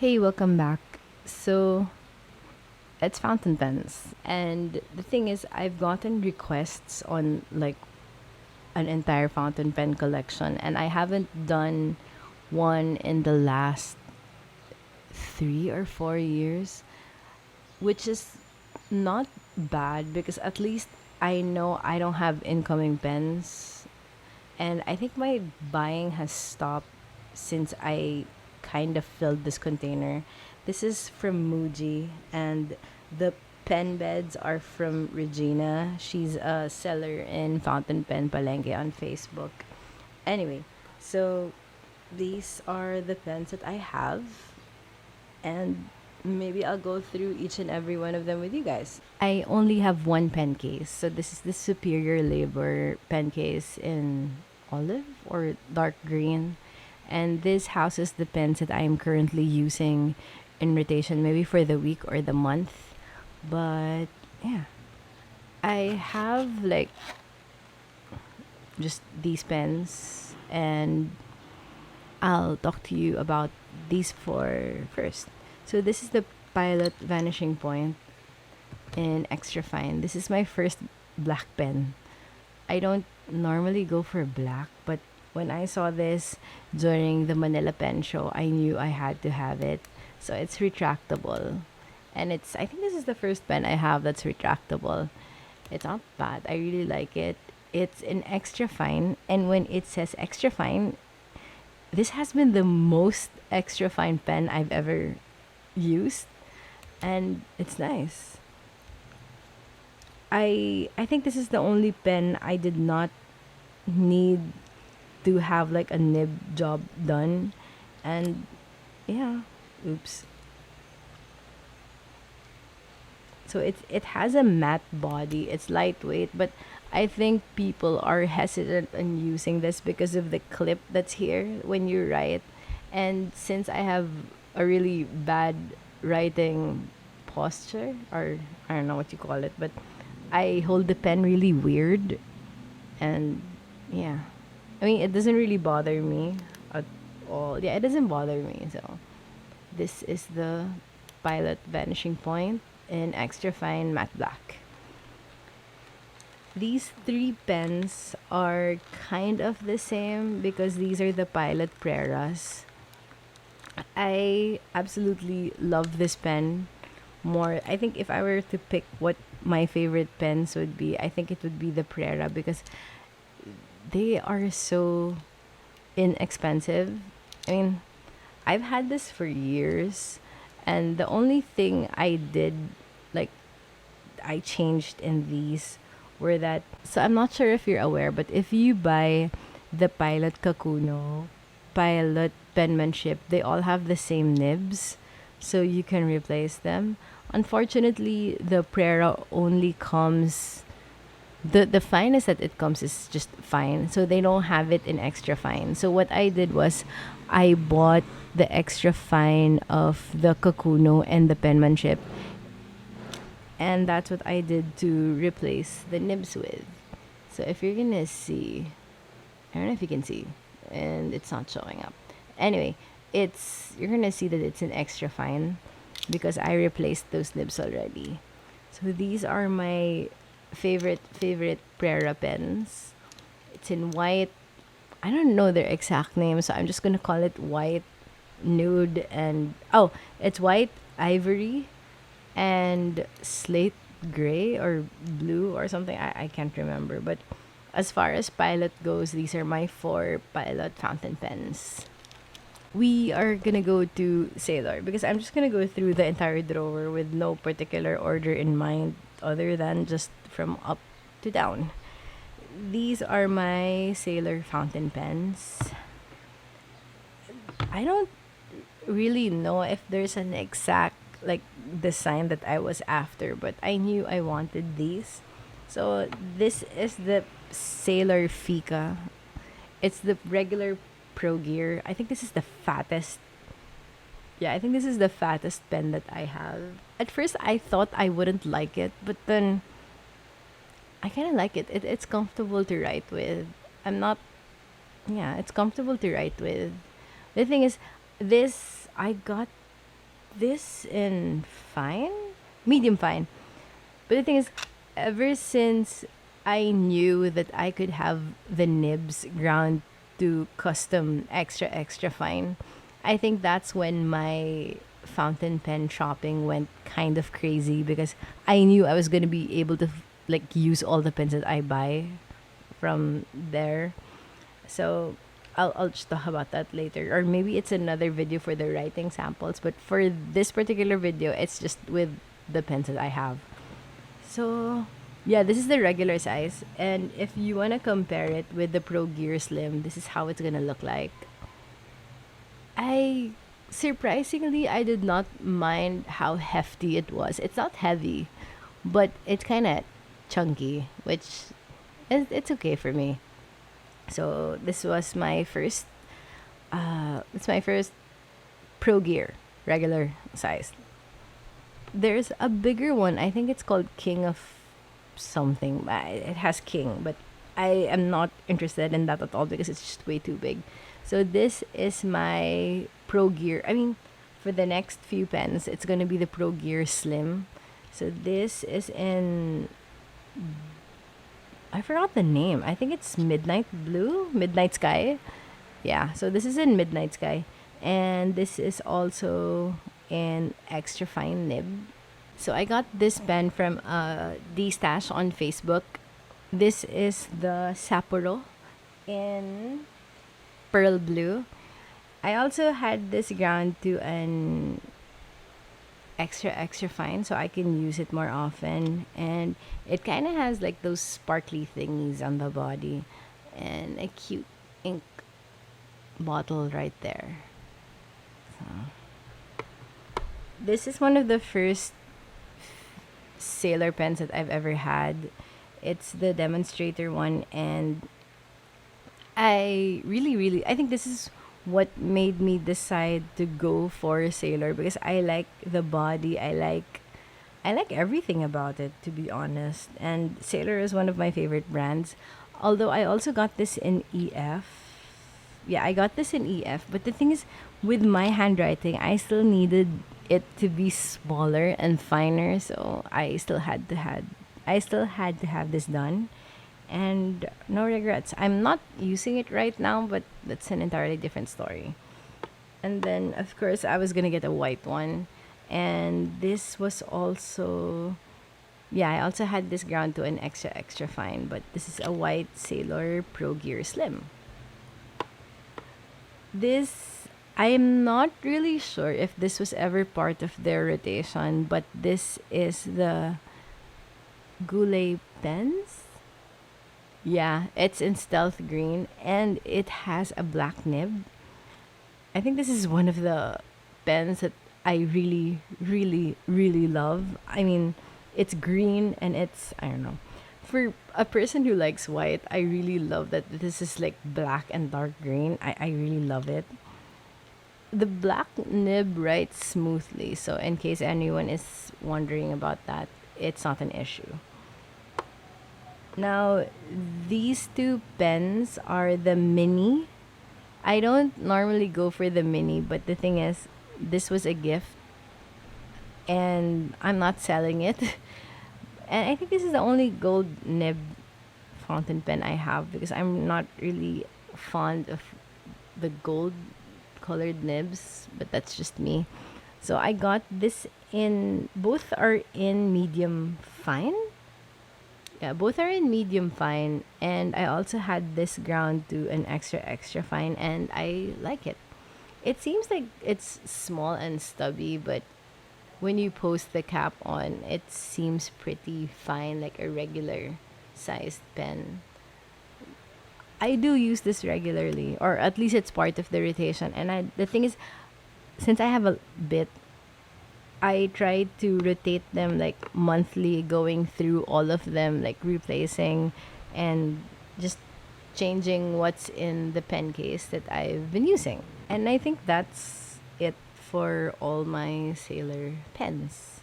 Hey, welcome back. So, it's fountain pens. And the thing is, I've gotten requests on like an entire fountain pen collection, and I haven't done one in the last 3 or 4 years, which is not bad because at least I know I don't have incoming pens. And I think my buying has stopped since I kind of filled this container. This is from Muji, and the pen beds are from Regina. She's a seller in Fountain Pen Palenque on Facebook. Anyway, so these are the pens that I have, and maybe I'll go through each and every one of them with you guys. I only have one pen case. So this is the Superior Labor pen case in olive or dark green. And this houses the pens that I am currently using in rotation, maybe for the week or the month. But yeah, I have like just these pens, and I'll talk to you about these four first. So this is the Pilot Vanishing Point in extra fine. This is my first black pen. I don't normally go for black, but when I saw this during the Manila Pen Show, I knew I had to have it. So it's retractable. And I think this is the first pen I have that's retractable. It's not bad. I really like it. It's in extra fine. And when it says extra fine, this has been the most extra fine pen I've ever used. And it's nice. I think this is the only pen I did not need to have like a nib job done. And yeah, oops. So it has a matte body. It's lightweight, but I think people are hesitant on using this because of the clip that's here when you write. And since I have a really bad writing posture, or I don't know what you call it, but I hold the pen really weird. And yeah, I mean, it doesn't really bother me at all. Yeah, it doesn't bother me. So this is the Pilot Vanishing Point in extra fine matte black. These three pens are kind of the same because these are the Pilot Preras. I absolutely love this pen more. I think if I were to pick what my favorite pens would be, I think it would be the Prera because they are so inexpensive. I mean, I've had this for years, and the only thing I did, like, I changed in these were that. So I'm not sure if you're aware, but if you buy the Pilot Kakuno, Pilot Penmanship, they all have the same nibs, so you can replace them. Unfortunately, the Prera only comes the finest that it comes is just fine. So they don't have it in extra fine. So what I did was I bought the extra fine of the Kakuno and the penmanship. And that's what I did to replace the nibs with. So if you're gonna see, I don't know if you can see, and it's not showing up. Anyway, you're gonna see that it's an extra fine because I replaced those nibs already. So these are my favorite Prera pens. It's in white. I don't know their exact name, so I'm just gonna call it white, nude, and it's white, ivory, and slate gray or blue or something. I can't remember. But as far as Pilot goes, these are my four Pilot fountain pens. We are gonna go to Sailor because I'm just gonna go through the entire drawer with no particular order in mind other than just from up to down. These are my Sailor fountain pens. I don't really know if there's an exact like design that I was after, but I knew I wanted these. So this is the Sailor Fika. It's the regular Pro Gear. I think this is the fattest. Yeah, I think this is the fattest pen that I have. At first, I thought I wouldn't like it, but then I kind of like it. It's comfortable to write with. I'm not. Yeah, it's comfortable to write with. The thing is, this I got this in fine, medium fine. But the thing is, ever since I knew that I could have the nibs ground to custom extra fine, I think that's when my fountain pen shopping went kind of crazy because I knew I was going to be able to like use all the pens that I buy from there. So I'll just talk about that later. Or maybe it's another video for the writing samples. But for this particular video, it's just with the pens that I have. So yeah, this is the regular size. And if you want to compare it with the Pro Gear Slim, this is how it's going to look like. I surprisingly I did not mind how hefty it was. It's not heavy, but it's kind of chunky, which it's okay for me. So this was my first. It's my first Pro Gear regular size. There's a bigger one. I think it's called King of something. It has King, but I am not interested in that at all because it's just way too big. So this is my Pro Gear. I mean, for the next few pens, it's gonna be the Pro Gear Slim. So this is in, I forgot the name. I think it's Midnight Blue, Midnight Sky. Yeah, so this is in Midnight Sky. And this is also in extra fine nib. So I got this pen from D-Stash on Facebook. This is the Sapporo in pearl blue. I also had this ground to an extra fine so I can use it more often, and it kind of has like those sparkly thingies on the body and a cute ink bottle right there. So this is one of the first sailor pens that I've ever had. It's the demonstrator one, and I think this is what made me decide to go for sailor because I like the body. I like everything about it, to be honest. And Sailor is one of my favorite brands. Although I also got this in EF. Yeah, I got this in EF. But the thing is, with my handwriting, I still needed it to be smaller and finer. So I still had to have this done. And no regrets. I'm not using it right now, but that's an entirely different story. And then, of course, I was gonna get a white one. And this was also, yeah, I also had this ground to an extra fine, but this is a white Sailor Pro Gear Slim. This, I am not really sure if this was ever part of their rotation, but this is the Goulet pens. Yeah, it's in stealth green and it has a black nib. I think this is one of the pens that I really love. I mean, it's green and it's, I don't know. For a person who likes white, I really love that this is like black and dark green. I really love it. The black nib writes smoothly, so in case anyone is wondering about that, it's not an issue. Now, these two pens are the mini. I don't normally go for the mini, but the thing is, this was a gift and I'm not selling it. And I think this is the only gold nib fountain pen I have because I'm not really fond of the gold colored nibs, but that's just me. So I got this in, both are in medium fine. Yeah, both are in medium fine, and I also had this ground to an extra fine, and I like it. It seems like it's small and stubby, but when you post the cap on, it seems pretty fine, like a regular sized pen. I do use this regularly, or at least it's part of the rotation. And the thing is, since I have a bit, I try to rotate them like monthly, going through all of them, like replacing and just changing what's in the pen case that I've been using. And I think that's it for all my Sailor pens.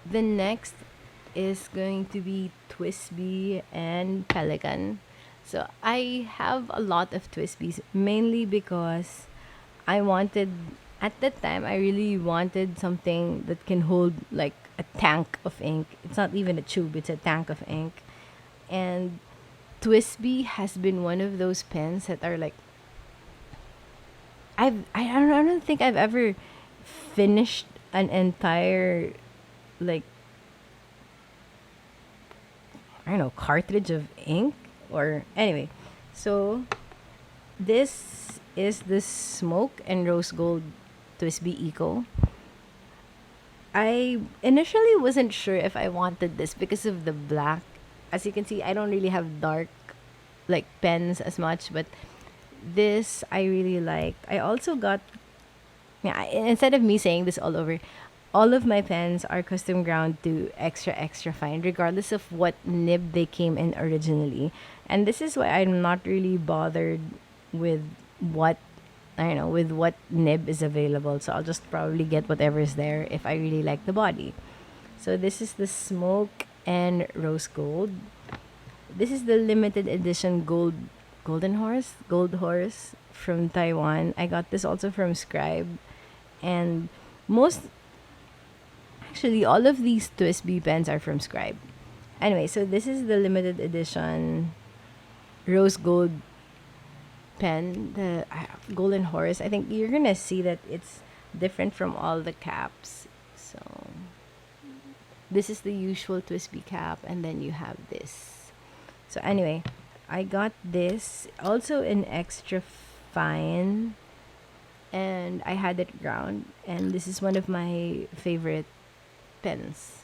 The next is going to be Twisby and Pelican. So I have a lot of Twisties, mainly because I wanted, at that time, I really wanted something that can hold like a tank of ink. It's not even a tube, it's a tank of ink. And Twisby has been one of those pens that are like, I don't think I've ever finished an entire, like, I don't know, cartridge of ink, or anyway. So this is the smoke and rose gold Twisby Eco. I initially wasn't sure if I wanted this because of the black. As you can see, I don't really have dark like pens as much, but this I really like. I also got, yeah, instead of me saying this all over, all of my pens are custom ground to extra extra fine regardless of what nib they came in originally. And this is why I'm not really bothered with what, I don't know, with what nib is available. So I'll just probably get whatever is there if I really like the body. So this is the smoke and rose gold. This is the limited edition gold horse from Taiwan. I got this also from Scribe, and most, actually all of these Twisby pens are from Scribe. Anyway, so this is the limited edition rose gold pen, the golden horse. I think you're gonna see that it's different from all the caps. So this is the usual Twisby cap, and then you have this. So anyway, I got this also in extra fine, and I had it ground, and this is one of my favorite pens.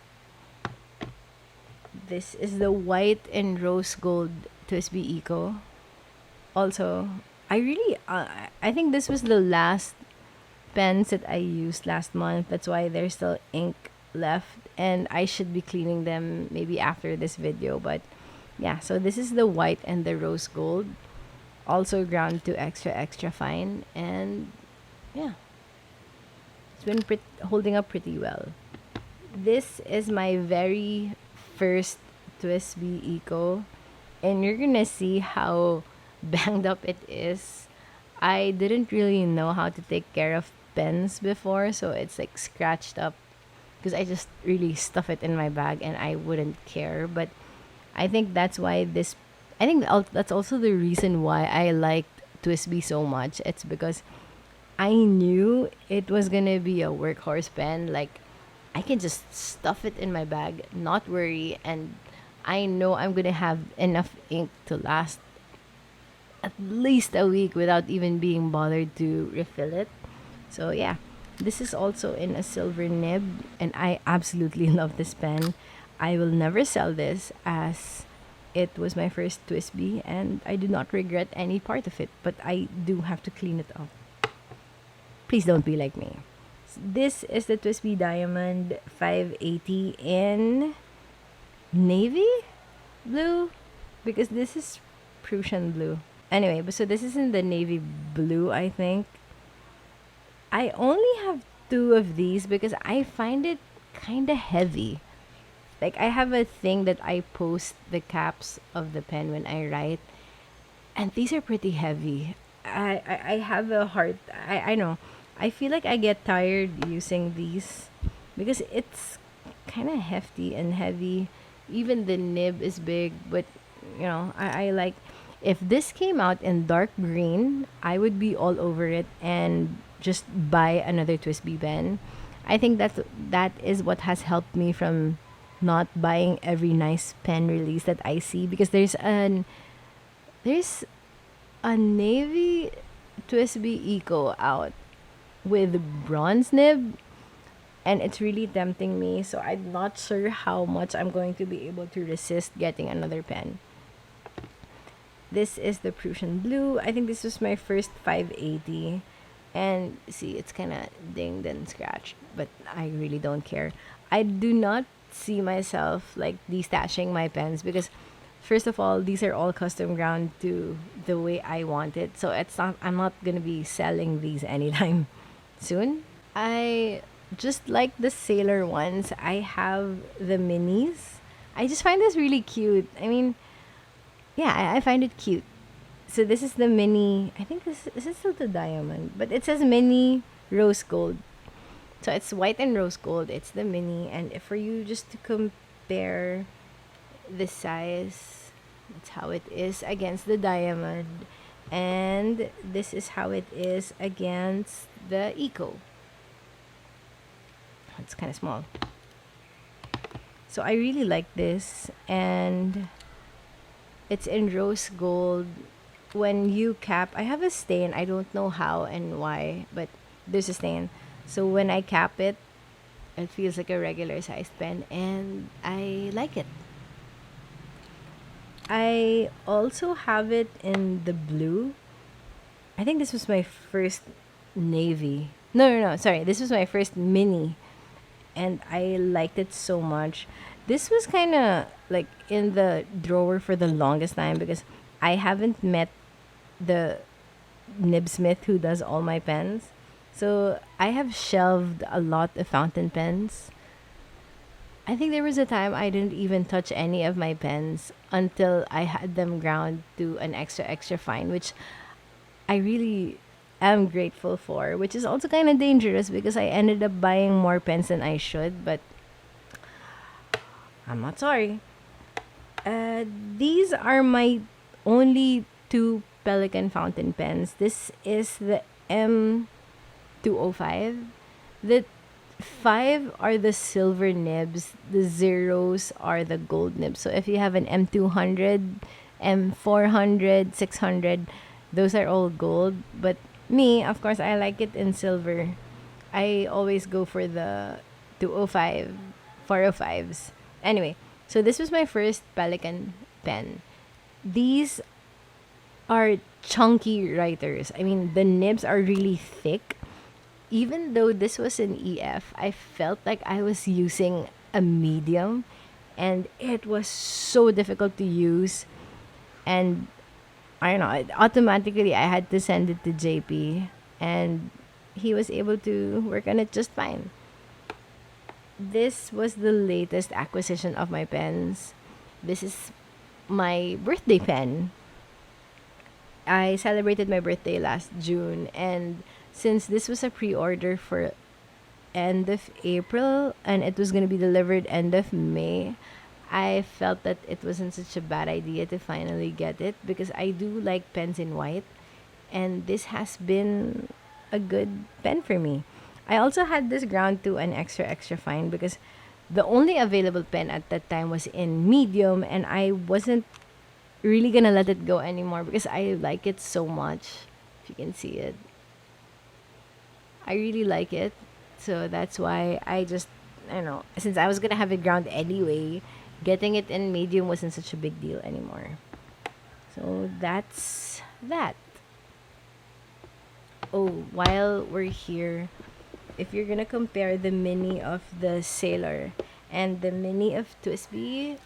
This is the white and rose gold Twisby Eco. Also, I think this was the last pens that I used last month. That's why there's still ink left, and I should be cleaning them maybe after this video. But yeah, so this is the white and the rose gold, also ground to extra extra fine, and yeah, it's been holding up pretty well. This is my very first Twisby Eco, and you're gonna see how banged up it is. I didn't really know how to take care of pens before, so it's like scratched up because I just really stuff it in my bag and I wouldn't care. But I think that's why this. I think that's also the reason why I liked Twisby so much. It's because I knew it was gonna be a workhorse pen. Like, I can just stuff it in my bag, not worry, and I know I'm gonna have enough ink to last at least a week without even being bothered to refill it. So yeah, this is also in a silver nib, and I absolutely love this pen. I will never sell this as it was my first Twisby, and I do not regret any part of it, but I do have to clean it up. Please don't be like me. This is the Twisby Diamond 580 in navy blue, because this is Prussian blue. Anyway, but so this is in the navy blue, I think. I only have two of these because I find it kind of heavy. Like, I have a thing that I post the caps of the pen when I write, and these are pretty heavy. I have a hard, I know. I feel like I get tired using these because it's kind of hefty and heavy. Even the nib is big, but I like, if this came out in dark green, I would be all over it and just buy another Twisby pen. I think that is what has helped me from not buying every nice pen release that I see, because there's a navy Twisby Eco out with bronze nib, and it's really tempting me, so I'm not sure how much I'm going to be able to resist getting another pen. This is the Prussian blue. I think this was my first 580, and see, it's kind of dinged and scratched, but I really don't care. I do not see myself like destashing my pens because, first of all, these are all custom ground to the way I want it, so I'm not gonna be selling these anytime soon. I just like the sailor ones. I have the minis. I just find this really cute. I mean, Yeah, I find it cute. So this is the mini. I think this is still the diamond, but it says mini rose gold. So it's white and rose gold. It's the mini, and if for you just to compare the size, that's how it is against the diamond, and this is how it is against the eco. It's kind of small. So I really like this, and it's in rose gold. When you cap, I have a stain. I don't know how and why, but there's a stain. So when I cap it, it feels like a regular sized pen, and I like it. I also have it in the blue. I think this was my first navy. No. Sorry, this was my first mini, and I liked it so much. This was kind of like in the drawer for the longest time because I haven't met the nibsmith who does all my pens. So I have shelved a lot of fountain pens. I think there was a time I didn't even touch any of my pens until I had them ground to an extra fine, which I really am grateful for, which is also kind of dangerous because I ended up buying more pens than I should, but I'm not sorry. These are my only two Pelican fountain pens. This is the M205. The five are the silver nibs. The zeros are the gold nibs. So if you have an M200, M400, 600, those are all gold. But me, of course, I like it in silver. I always go for the 205, 405s. Anyway, so this was my first Pelican pen. These are chunky writers. I mean, the nibs are really thick. Even though this was an EF, I felt like I was using a medium, and it was so difficult to use. And I don't know, automatically I had to send it to JP, and he was able to work on it just fine. This was the latest acquisition of my pens. This is my birthday pen. I celebrated my birthday last June, and since this was a pre-order for end of April and it was going to be delivered end of May, I felt that it wasn't such a bad idea to finally get it because I do like pens in white, and this has been a good pen for me. I also had this ground to an extra fine because the only available pen at that time was in medium, and I wasn't really gonna let it go anymore because I like it so much. If you can see it, I really like it. So that's why I don't know, since I was gonna have it ground anyway, getting it in medium wasn't such a big deal anymore. So that's that. Oh, while we're here, if you're gonna compare the mini of the Sailor and the mini of Twisty,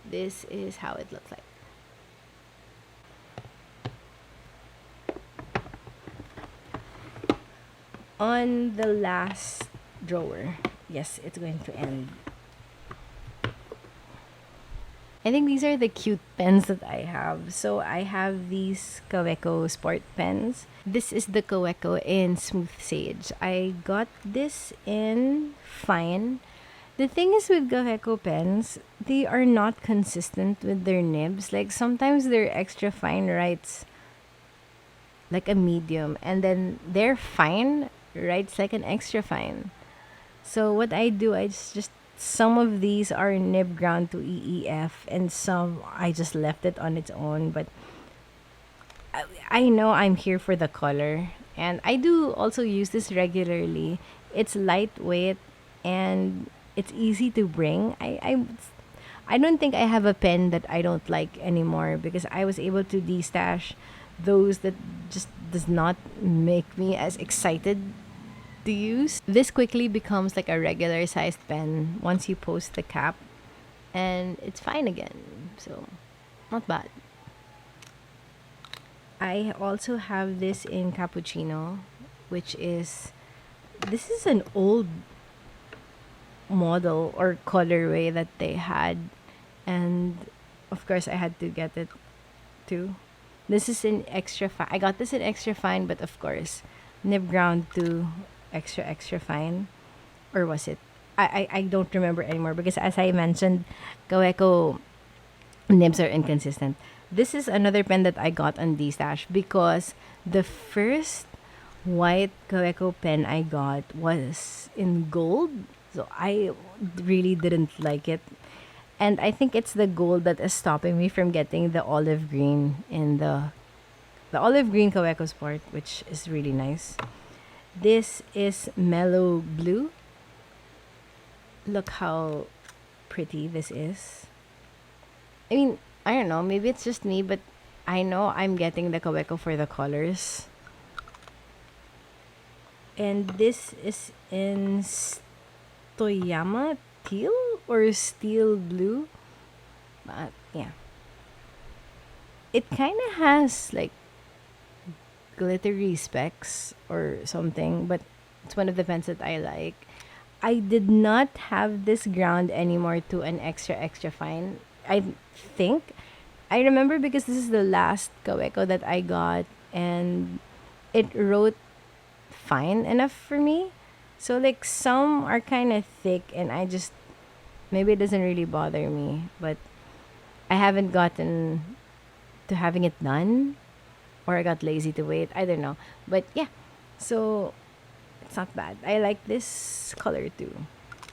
this is how it looks like. On the last drawer, yes, it's going to end. I think these are the cute pens that I have. So I have these Kaweco sport pens. This is the Kaweco in Smooth Sage. I got this in fine. The thing is with Kaweco pens, they are not consistent with their nibs. Like sometimes they're extra fine writes like a medium, and then they're fine writes like an extra fine. So what I do, I just some of these are nib ground to EEF, and some I just left it on its own. But I know I'm here for the color, and I do also use this regularly. It's lightweight and it's easy to bring. I don't think I have a pen that I don't like anymore because I was able to destash those that just does not make me as excited to use. This quickly becomes like a regular sized pen once you post the cap, and it's fine again. So, not bad. I also have this in cappuccino, which is this is an old model or colorway that they had, and of course, I had to get it too. This is in extra fine. I got this in extra fine, but of course, nib ground to extra fine. Or was it? I don't remember anymore because as I mentioned, Kaweco nibs are inconsistent. This is another pen that I got on D-Stash because the first white Coveco pen I got was in gold. So I really didn't like it. And I think it's the gold that is stopping me from getting the olive green in the olive green Coveco Sport, which is really nice. This is mellow blue. Look how pretty this is. I mean, I don't know, maybe it's just me, but I know I'm getting the Kaweco for the colors. And this is in Toyama teal or steel blue. But yeah. It kind of has like glittery specks or something, but it's one of the pens that I like. I did not have this ground anymore to an extra fine. I think I remember because this is the last Kaweco that I got and it wrote fine enough for me. So like some are kind of thick and I just maybe it doesn't really bother me, but I haven't gotten to having it done or I got lazy to wait. I don't know. But yeah. So it's not bad. I like this color too.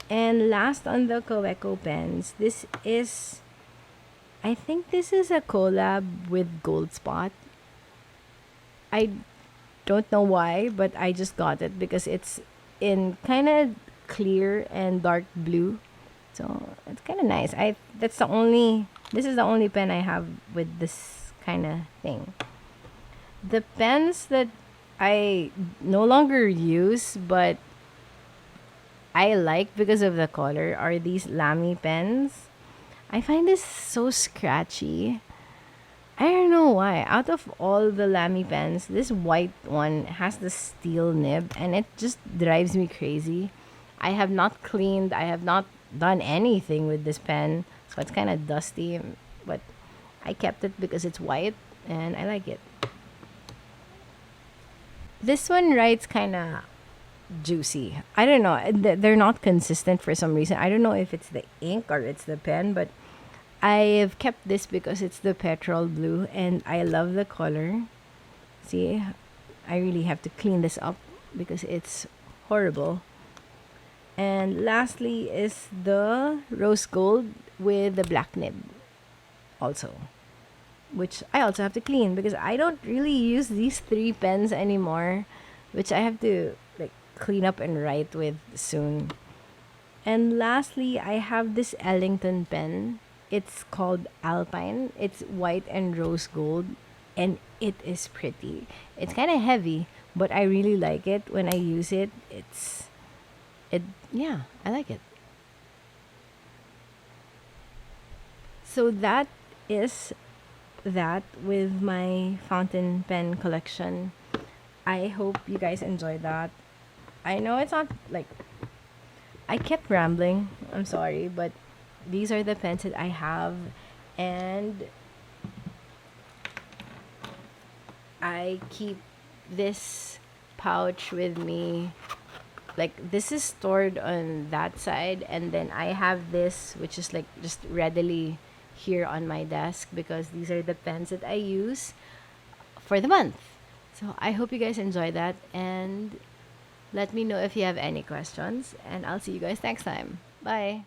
And last on the Coveco pens, this is I think this is a collab with Gold Spot. I don't know why, but I just got it because it's in kind of clear and dark blue. So it's kind of nice. I that's the only this is the only pen I have with this kind of thing. The pens that I no longer use but I like because of the color are these Lamy pens. I find this so scratchy. I don't know why. Out of all the Lamy pens, this white one has the steel nib and it just drives me crazy. I have not cleaned, I have not done anything with this pen, so it's kind of dusty, but I kept it because it's white and I like it. This one writes kind of juicy. I don't know. They're not consistent for some reason. I don't know if it's the ink or it's the pen, but I've kept this because it's the petrol blue and I love the color. See, I really have to clean this up because it's horrible. And lastly is the rose gold with the black nib also, which I also have to clean because I don't really use these three pens anymore, which I have to like clean up and write with soon. And lastly, I have this Ellington pen. It's called Alpine. It's white and rose gold and it is pretty. It's kind of heavy, but I really like it when I use it. It yeah, I like it. So that is that with my fountain pen collection. I hope you guys enjoyed that. I know it's not like I kept rambling. I'm sorry, but these are the pens that I have and I keep this pouch with me. Like this is stored on that side and then I have this which is like just readily here on my desk because these are the pens that I use for the month. So I hope you guys enjoy that and let me know if you have any questions and I'll see you guys next time. Bye.